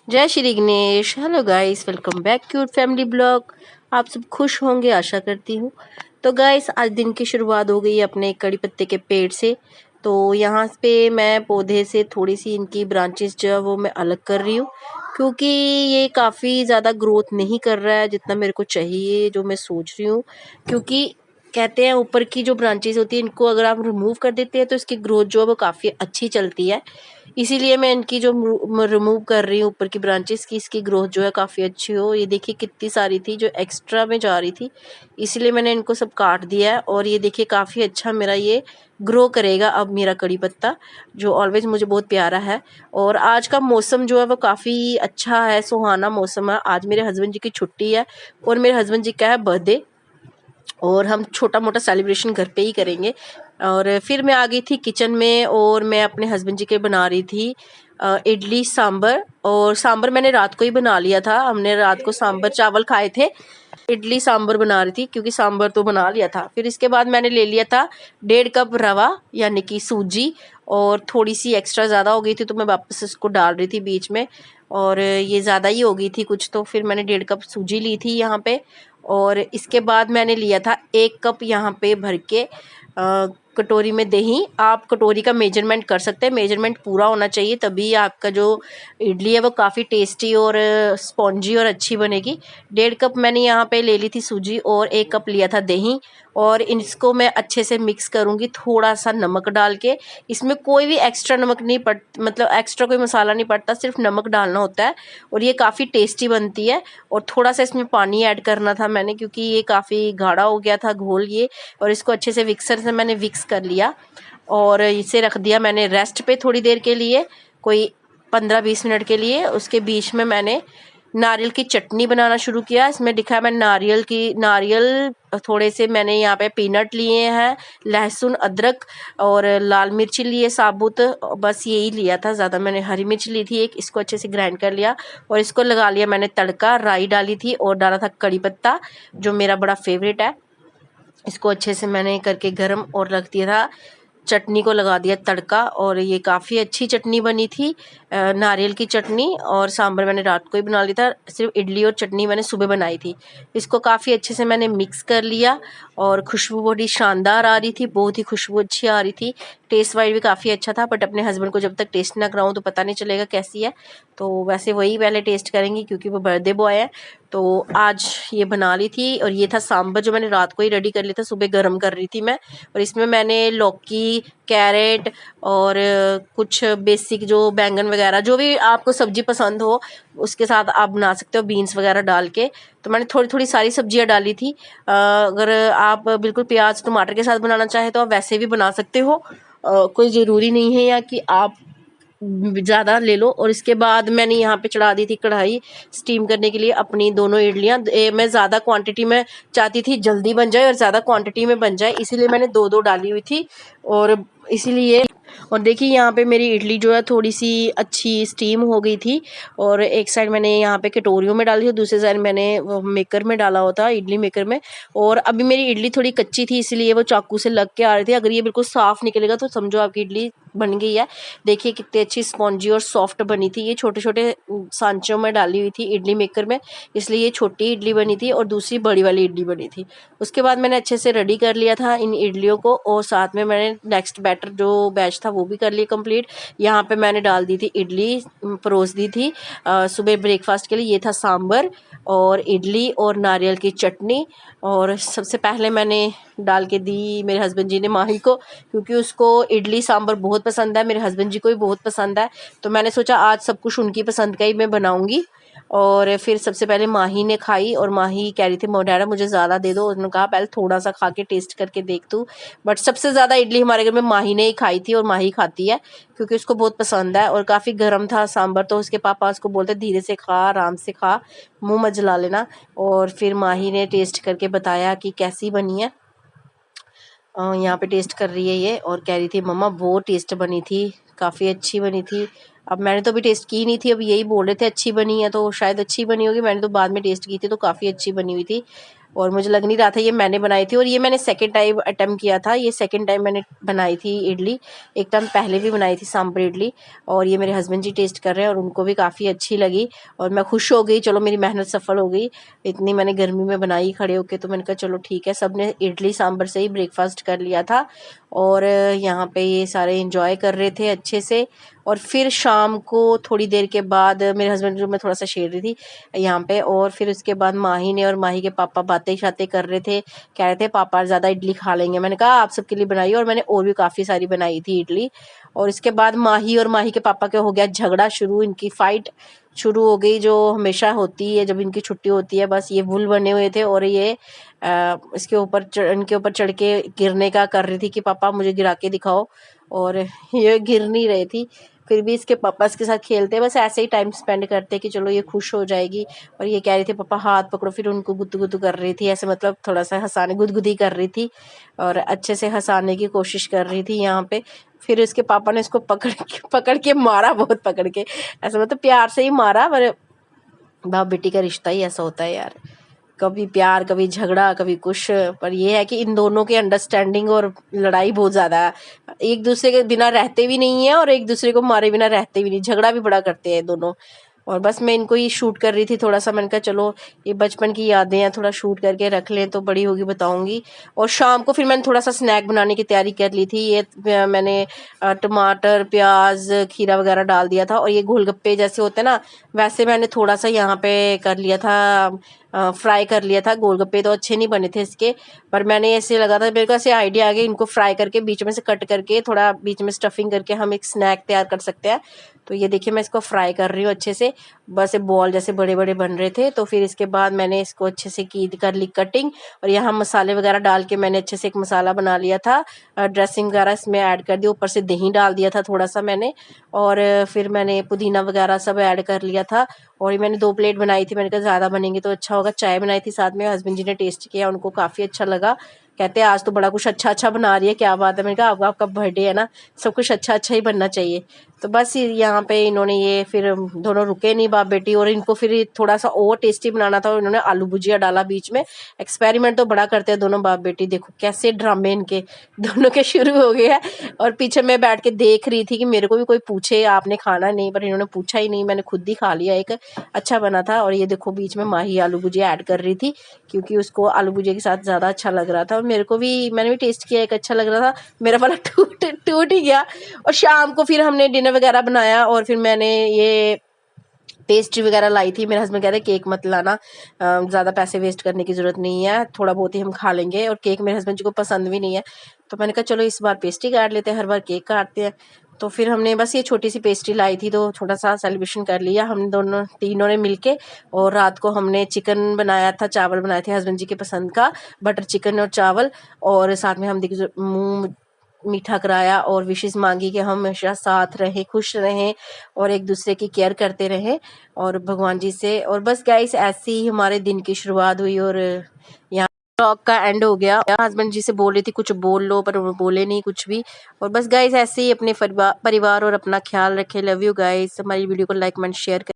जय Shri Ganesh. Hello guys, welcome back cute family blog. आप सब खुश होंगे आशा करती हूँ। तो गाइस, आज दिन की शुरुआत हो गई अपने कड़ी पत्ते के पेड़ से। तो यहाँ पे मैं पौधे से थोड़ी सी इनकी ब्रांचेस जो है वो मैं अलग कर रही हूँ, क्योंकि ये काफ़ी ज़्यादा ग्रोथ नहीं कर रहा है जितना मेरे को चाहिए, जो मैं सोच रही हूँ। क्योंकि कहते हैं ऊपर की जो ब्रांचेस होती है इनको अगर आप रिमूव कर देते हैं तो इसकी ग्रोथ जो है वो काफ़ी अच्छी चलती है। इसीलिए मैं इनकी जो रिमूव कर रही हूँ ऊपर की ब्रांचेस की, इसकी ग्रोथ जो है काफ़ी अच्छी हो। ये देखिए कितनी सारी थी जो एक्स्ट्रा में जा रही थी, इसीलिए मैंने इनको सब काट दिया है। और ये देखिए काफ़ी अच्छा मेरा ये ग्रो करेगा अब मेरा कड़ी पत्ता, जो ऑलवेज मुझे बहुत प्यारा है। और आज का मौसम जो है वो काफ़ी अच्छा है, सुहाना मौसम है। आज मेरे हस्बैंड जी की छुट्टी है और मेरे हस्बैंड जी का है बर्थडे, और हम छोटा मोटा सेलिब्रेशन घर पे ही करेंगे। और फिर मैं आ गई थी किचन में और मैं अपने हस्बैंड जी के बना रही थी इडली सांभर। और सांभर मैंने रात को ही बना लिया था, हमने रात को सांभर चावल खाए थे। इडली सांभर बना रही थी क्योंकि सांभर तो बना लिया था। फिर इसके बाद मैंने ले लिया था 1.5 कप रवा यानी कि सूजी, और थोड़ी सी एक्स्ट्रा ज़्यादा हो गई थी तो मैं वापस इसको डाल रही थी बीच में, और ये ज़्यादा ही हो गई थी कुछ, तो फिर मैंने 1.5 कप सूजी ली थी यहाँ पे। और इसके बाद मैंने लिया था 1 कप यहाँ पे भर के कटोरी में दही। आप कटोरी का मेजरमेंट कर सकते हैं, मेजरमेंट पूरा होना चाहिए, तभी आपका जो इडली है वो काफ़ी टेस्टी और स्पॉन्जी और अच्छी बनेगी। 1.5 कप मैंने यहाँ पे ले ली थी सूजी और 1 कप लिया था दही, और इसको मैं अच्छे से मिक्स करूँगी थोड़ा सा नमक डाल के। इसमें कोई भी एक्स्ट्रा नमक नहीं मतलब एक्स्ट्रा कोई मसाला नहीं पड़ता, सिर्फ नमक डालना होता है और ये काफ़ी टेस्टी बनती है। और थोड़ा सा इसमें पानी ऐड करना था मैंने, क्योंकि ये काफ़ी गाढ़ा हो गया था घोल ये। और इसको अच्छे से मिक्सर से मैंने मिक्स कर लिया और इसे रख दिया मैंने रेस्ट पे थोड़ी देर के लिए, कोई 15-20 मिनट के लिए। उसके बीच में मैंने नारियल की चटनी बनाना शुरू किया। इसमें लिखा है मैं नारियल थोड़े से मैंने यहाँ पे पीनट लिए हैं, लहसुन, अदरक और लाल मिर्ची लिए साबुत, बस यही लिया था, ज़्यादा मैंने हरी मिर्च ली थी एक, इसको अच्छे से ग्राइंड कर लिया। और इसको लगा लिया मैंने तड़का, राई डाली थी और डाला था कड़ी पत्ता जो मेरा बड़ा फेवरेट है। इसको अच्छे से मैंने करके गरम और रख दिया था। चटनी को लगा दिया तड़का और ये काफ़ी अच्छी चटनी बनी थी, नारियल की चटनी। और सांभर मैंने रात को ही बना लिया था, सिर्फ इडली और चटनी मैंने सुबह बनाई थी। इसको काफ़ी अच्छे से मैंने मिक्स कर लिया और खुशबू बड़ी शानदार आ रही थी, बहुत ही खुशबू अच्छी आ रही थी। टेस्ट वाइज भी काफ़ी अच्छा था, बट अपने हस्बैंड को जब तक टेस्ट ना कराऊँ तो पता नहीं चलेगा कैसी है। तो वैसे वही पहले टेस्ट करेंगी क्योंकि वो बर्थडे बॉय है। तो आज ये बना ली थी और ये था सांभर जो मैंने रात को ही रेडी कर लिया था, सुबह गर्म कर रही थी मैं। और इसमें मैंने लौकी, कैरेट और कुछ बेसिक जो बैंगन वगैरह जो भी आपको सब्जी पसंद हो उसके साथ आप बना सकते हो, बीन्स वगैरह डाल के। तो मैंने थोड़ी थोड़ी सारी सब्जियां डाली थी। अगर आप बिल्कुल प्याज टमाटर के साथ बनाना चाहे तो आप वैसे भी बना सकते हो, कोई ज़रूरी नहीं है या कि आप ज़्यादा ले लो। और इसके बाद मैंने यहाँ पे चढ़ा दी थी कढ़ाई स्टीम करने के लिए अपनी दोनों इडलियाँ। मैं ज़्यादा क्वांटिटी में चाहती थी जल्दी बन जाए और ज़्यादा क्वांटिटी में बन जाए, इसीलिए मैंने दो दो डाली हुई थी। और इसीलिए, और देखिए यहाँ पे मेरी इडली जो है थोड़ी सी अच्छी स्टीम हो गई थी। और एक साइड मैंने यहाँ पे कटोरियों में डाली थी, दूसरे साइड मैंने वो मेकर में डाला हुआ था, इडली मेकर में। और अभी मेरी इडली थोड़ी कच्ची थी इसलिए वो चाकू से लग के आ रही थी। अगर ये बिल्कुल साफ़ निकलेगा तो समझो आपकी इडली बन गई है। देखिए कितनी अच्छी स्पॉन्जी और सॉफ्ट बनी थी। ये छोटे छोटे सांचों में डाली हुई थी इडली मेकर में, इसलिए ये छोटी इडली बनी थी और दूसरी बड़ी वाली इडली बनी थी। उसके बाद मैंने अच्छे से रेडी कर लिया था इन इडलियों को और साथ में मैंने नेक्स्ट बैटर जो बैच था वो भी कर लिया कंप्लीट। यहाँ पे मैंने डाल दी थी इडली, परोस दी थी सुबह ब्रेकफास्ट के लिए। ये था सांभर और इडली और नारियल की चटनी। और सबसे पहले मैंने डाल के दी मेरे हस्बैंड जी ने माही को, क्योंकि उसको इडली सांभर बहुत पसंद है, मेरे हस्बैंड जी को भी बहुत पसंद है। तो मैंने सोचा आज सब कुछ उनकी पसंद का ही मैं बनाऊंगी। और फिर सबसे पहले माही ने खाई और माही कह रही थी डैडा मुझे ज़्यादा दे दो। उन्होंने कहा पहले थोड़ा सा खा के टेस्ट करके देख तू। बट सबसे ज़्यादा इडली हमारे घर में माही ने ही खाई थी और माही खाती है क्योंकि उसको बहुत पसंद है। और काफ़ी गर्म था सांभर, तो उसके पापा उसको बोलते धीरे से खा, आराम से खा, मुँह मत जला लेना। और फिर माही ने टेस्ट करके बताया कि कैसी बनी है। यहाँ पे टेस्ट कर रही है ये और कह रही थी मम्मा बहुत टेस्ट बनी थी, काफ़ी अच्छी बनी थी। अब मैंने तो अभी टेस्ट की नहीं थी, अब यही बोल रहे थे अच्छी बनी है, तो शायद अच्छी बनी होगी। मैंने तो बाद में टेस्ट की थी तो काफ़ी अच्छी बनी हुई थी। और मुझे लग नहीं रहा था ये मैंने बनाई थी, और ये मैंने सेकंड टाइम अटेम्प्ट किया था। ये सेकंड टाइम मैंने बनाई थी इडली, एक टाइम पहले भी बनाई थी सांभर इडली, और ये मेरे हस्बैंड जी टेस्ट कर रहे हैं और उनको भी काफ़ी अच्छी लगी और मैं खुश हो गई। चलो मेरी मेहनत सफल हो गई, इतनी मैंने गर्मी में बनाई खड़े होके, तो मैंने कहा चलो ठीक है। सब ने इडली सांभर से ही ब्रेकफास्ट कर लिया था और यहाँ पे ये सारे इंजॉय कर रहे थे अच्छे से। और फिर शाम को थोड़ी देर के बाद मेरे हस्बैंड जो मैं थोड़ा सा छेड़ रही थी यहाँ पे, और फिर उसके बाद माही ने और माही के पापा बातें शातें कर रहे थे, कह रहे थे पापा ज़्यादा इडली खा लेंगे। मैंने कहा आप सबके लिए बनाई, और मैंने और भी काफ़ी सारी बनाई थी इडली। और इसके बाद माही और माही के पापा का हो गया झगड़ा शुरू, इनकी फाइट शुरू हो गई जो हमेशा होती है जब इनकी छुट्टी होती है। बस ये वुल बने हुए थे और ये इसके ऊपर इनके ऊपर चढ़ के गिरने का कर रही थी कि पापा मुझे गिरा के दिखाओ, और ये गिर नहीं रही थी। फिर भी इसके पापा इसके साथ खेलते, बस ऐसे ही टाइम स्पेंड करते कि चलो ये खुश हो जाएगी। और ये कह रही थी पापा हाथ पकड़ो, फिर उनको गुत्तू गुत्तू कर रही थी, ऐसे मतलब थोड़ा सा हंसाने गुदगुदी कर रही थी और अच्छे से हंसाने की कोशिश कर रही थी यहाँ पे। फिर इसके पापा ने इसको पकड़ के मारा, बहुत पकड़ के, ऐसा मतलब प्यार से ही मारा। पर बाप बेटी का रिश्ता ही ऐसा होता है यार, कभी प्यार कभी झगड़ा कभी कुछ। पर ये है कि इन दोनों की अंडरस्टैंडिंग और लड़ाई बहुत ज़्यादा है, एक दूसरे के बिना रहते भी नहीं है और एक दूसरे को मारे बिना रहते भी नहीं, झगड़ा भी बड़ा करते हैं दोनों। और बस मैं इनको ही शूट कर रही थी थोड़ा सा, मैंने कहा चलो ये बचपन की यादें हैं, थोड़ा शूट करके रख लें तो बड़ी होगी बताऊंगी। और शाम को फिर मैंने थोड़ा सा स्नैक बनाने की तैयारी कर ली थी। ये मैंने टमाटर प्याज खीरा वगैरह डाल दिया था, और ये गोलगप्पे जैसे होते हैं ना, वैसे मैंने थोड़ा सा यहाँ पे कर लिया था, फ्राई कर लिया था। गोलगप्पे तो अच्छे नहीं बने थे इसके, पर मैंने ऐसे लगा था, मेरे को ऐसे आइडिया आ गया इनको फ्राई करके बीच में से कट करके थोड़ा बीच में स्टफिंग करके हम एक स्नैक तैयार कर सकते हैं। तो ये देखिए मैं इसको फ्राई कर रही हूँ अच्छे से, बस बॉल जैसे बड़े बड़े बन रहे थे। तो फिर इसके बाद मैंने इसको अच्छे से की कर ली कटिंग, और यहाँ मसाले वगैरह डाल के मैंने अच्छे से एक मसाला बना लिया था, ड्रेसिंग वगैरह इसमें ऐड कर दी, ऊपर से दही डाल दिया था थोड़ा सा मैंने, और फिर मैंने पुदीना वगैरह सब ऐड कर लिया था। और ये मैंने 2 प्लेट बनाई थी, मैंने कहा ज़्यादा बनेंगे तो अच्छा होगा। चाय बनाई थी साथ में, हस्बैंड जी ने टेस्ट किया, उनको काफ़ी अच्छा लगा, कहते हैं आज तो बड़ा कुछ अच्छा अच्छा बना रही है, क्या बात है। मैंने कहा आपका बर्थडे है ना, सब कुछ अच्छा अच्छा ही बनना चाहिए। तो बस यहाँ पे इन्होंने ये फिर दोनों रुके नहीं बाप बेटी, और इनको फिर थोड़ा सा और टेस्टी बनाना था, और इन्होंने आलू भुजिया डाला बीच में। एक्सपेरिमेंट तो बड़ा करते हैं दोनों बाप बेटी, देखो कैसे ड्रामे इनके दोनों के शुरू हो गए हैं। और पीछे मैं बैठ के देख रही थी कि मेरे को भी कोई पूछे आपने खाना नहीं, पर इन्होंने पूछा ही नहीं, मैंने खुद ही खा लिया, एक अच्छा बना था। और ये देखो बीच में माही आलू भुजिया ऐड कर रही थी, क्योंकि उसको आलू भुजिया के साथ ज़्यादा अच्छा लग रहा था, और मेरे को भी, मैंने भी टेस्ट किया, एक अच्छा लग रहा था। मेरा वाला टूट ही गया। और शाम को फिर हमने डिनर वगैरह बनाया, और फिर मैंने ये पेस्ट्री वगैरह लाई थी। मेरे हस्बैंड कह रहे केक मत लाना, ज़्यादा पैसे वेस्ट करने की ज़रूरत नहीं है, थोड़ा बहुत ही हम खा लेंगे, और केक मेरे हस्बैंड जी को पसंद भी नहीं है। तो मैंने कहा चलो इस बार पेस्ट्री काट लेते हैं, हर बार केक काटते हैं। तो फिर हमने बस ये छोटी सी पेस्ट्री लाई थी, तो छोटा सा सेलिब्रेशन कर लिया हम दोनों तीनों ने मिलके। और रात को हमने चिकन बनाया था, चावल बनाए थे हस्बैंड जी के पसंद का, बटर चिकन और चावल, और साथ में हम देखिए मुँह मीठा कराया और विशेष मांगी कि हम हमेशा साथ रहें, खुश रहें और एक दूसरे की केयर करते रहें, और भगवान जी से। और बस गाइस ऐसे ही हमारे दिन की शुरुआत हुई, और यहाँ ब्लॉग का एंड हो गया। हस्बैंड जी से बोल रही थी कुछ बोल लो, पर वो बोले नहीं कुछ भी। और बस गाइस ऐसे ही अपने परिवार और अपना ख्याल रखें। Love you guys. हमारी वीडियो को लाइक कमेंट शेयर